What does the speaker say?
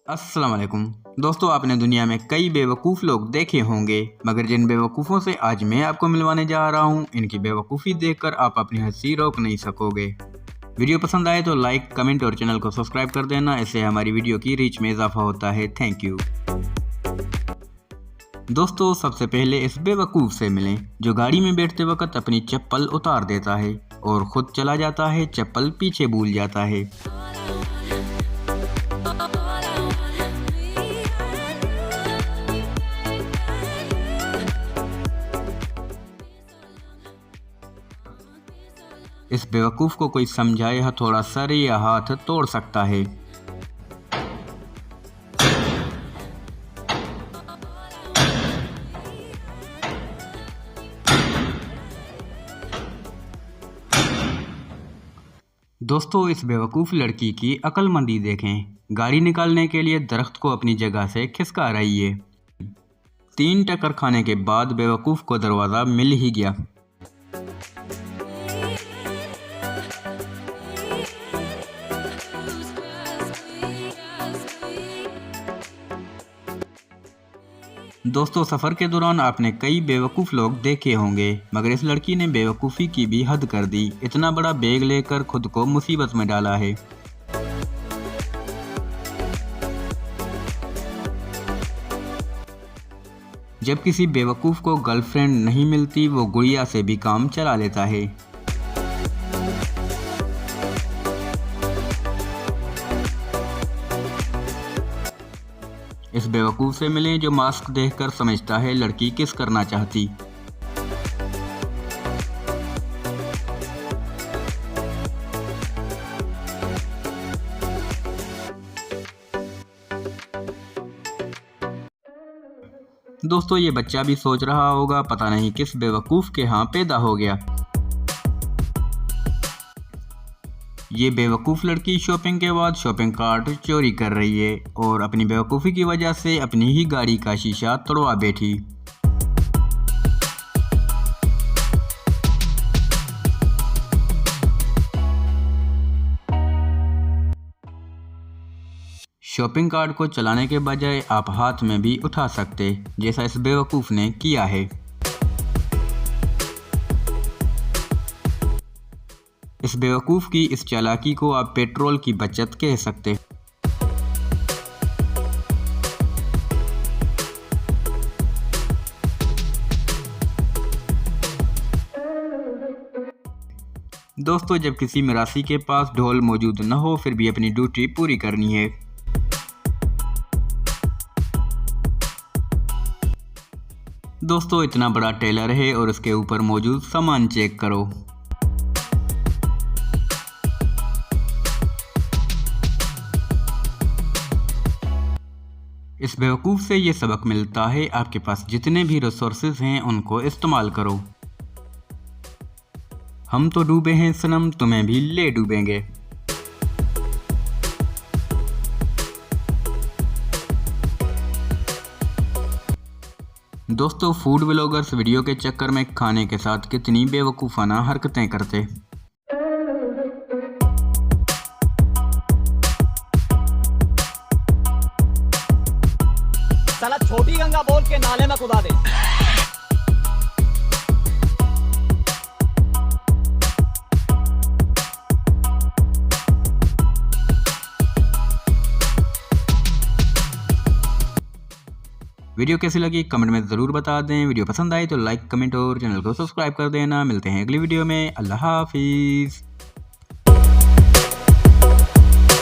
अस्सलाम वालेकुम दोस्तों, आपने दुनिया में कई बेवकूफ़ लोग देखे होंगे, मगर जिन बेवकूफ़ों से आज मैं आपको मिलवाने जा रहा हूँ, इनकी बेवकूफ़ी देखकर आप अपनी हंसी रोक नहीं सकोगे। वीडियो पसंद आए तो लाइक, कमेंट और चैनल को सब्सक्राइब कर देना, इससे हमारी वीडियो की रीच में इजाफा होता है। Thank you. दोस्तों, सबसे पहले इस बेवकूफ़ से मिलें जो गाड़ी में बैठते वक्त अपनी चप्पल उतार देता है और ख़ुद चला जाता है, चप्पल पीछे भूल जाता है। इस बेवकूफ़ को कोई समझाए हथौड़ा सर या हाथ तोड़ सकता है। दोस्तों, इस बेवकूफ़ लड़की की अक्लमंदी देखें। गाड़ी निकालने के लिए दरख्त को अपनी जगह से खिसका रही है। 3 टक्कर खाने के बाद बेवकूफ़ को दरवाज़ा मिल ही गया। दोस्तों, सफ़र के दौरान आपने कई बेवकूफ़ लोग देखे होंगे, मगर इस लड़की ने बेवकूफ़ी की भी हद कर दी। इतना बड़ा बैग लेकर खुद को मुसीबत में डाला है। जब किसी बेवकूफ़ को गर्लफ्रेंड नहीं मिलती, वो गुड़िया से भी काम चला लेता है। इस बेवकूफ़ से मिलें जो मास्क देखकर समझता है लड़की किस करना चाहती। दोस्तों, ये बच्चा भी सोच रहा होगा, पता नहीं किस बेवकूफ़ के यहाँ पैदा हो गया। ये बेवकूफ़ लड़की शॉपिंग के बाद शॉपिंग कार्ट चोरी कर रही है और अपनी बेवकूफ़ी की वजह से अपनी ही गाड़ी का शीशा तोड़वा बैठी। शॉपिंग कार्ट को चलाने के बजाय आप हाथ में भी उठा सकते, जैसा इस बेवकूफ़ ने किया है। इस बेवकूफ़ की इस चालाकी को आप पेट्रोल की बचत कह सकते। दोस्तों, जब किसी मिरासी के पास ढोल मौजूद न हो फिर भी अपनी ड्यूटी पूरी करनी है। दोस्तों, इतना बड़ा टेलर है और उसके ऊपर मौजूद सामान चेक करो। इस बेवकूफ़ से ये सबक मिलता है, आपके पास जितने भी रिसोर्सेज हैं उनको इस्तेमाल करो। हम तो डूबे हैं सनम, तुम्हें भी ले डूबेंगे। दोस्तों, फूड व्लॉगर्स वीडियो के चक्कर में खाने के साथ कितनी बेवकूफ़ाना हरकतें करते। साला छोटी गंगा बोल के नाले में कुदा दे। वीडियो कैसी लगी कमेंट में ज़रूर बता दें। वीडियो पसंद आए तो लाइक, कमेंट और चैनल को सब्सक्राइब कर देना। मिलते हैं अगली वीडियो में। अल्लाह हाफिज़।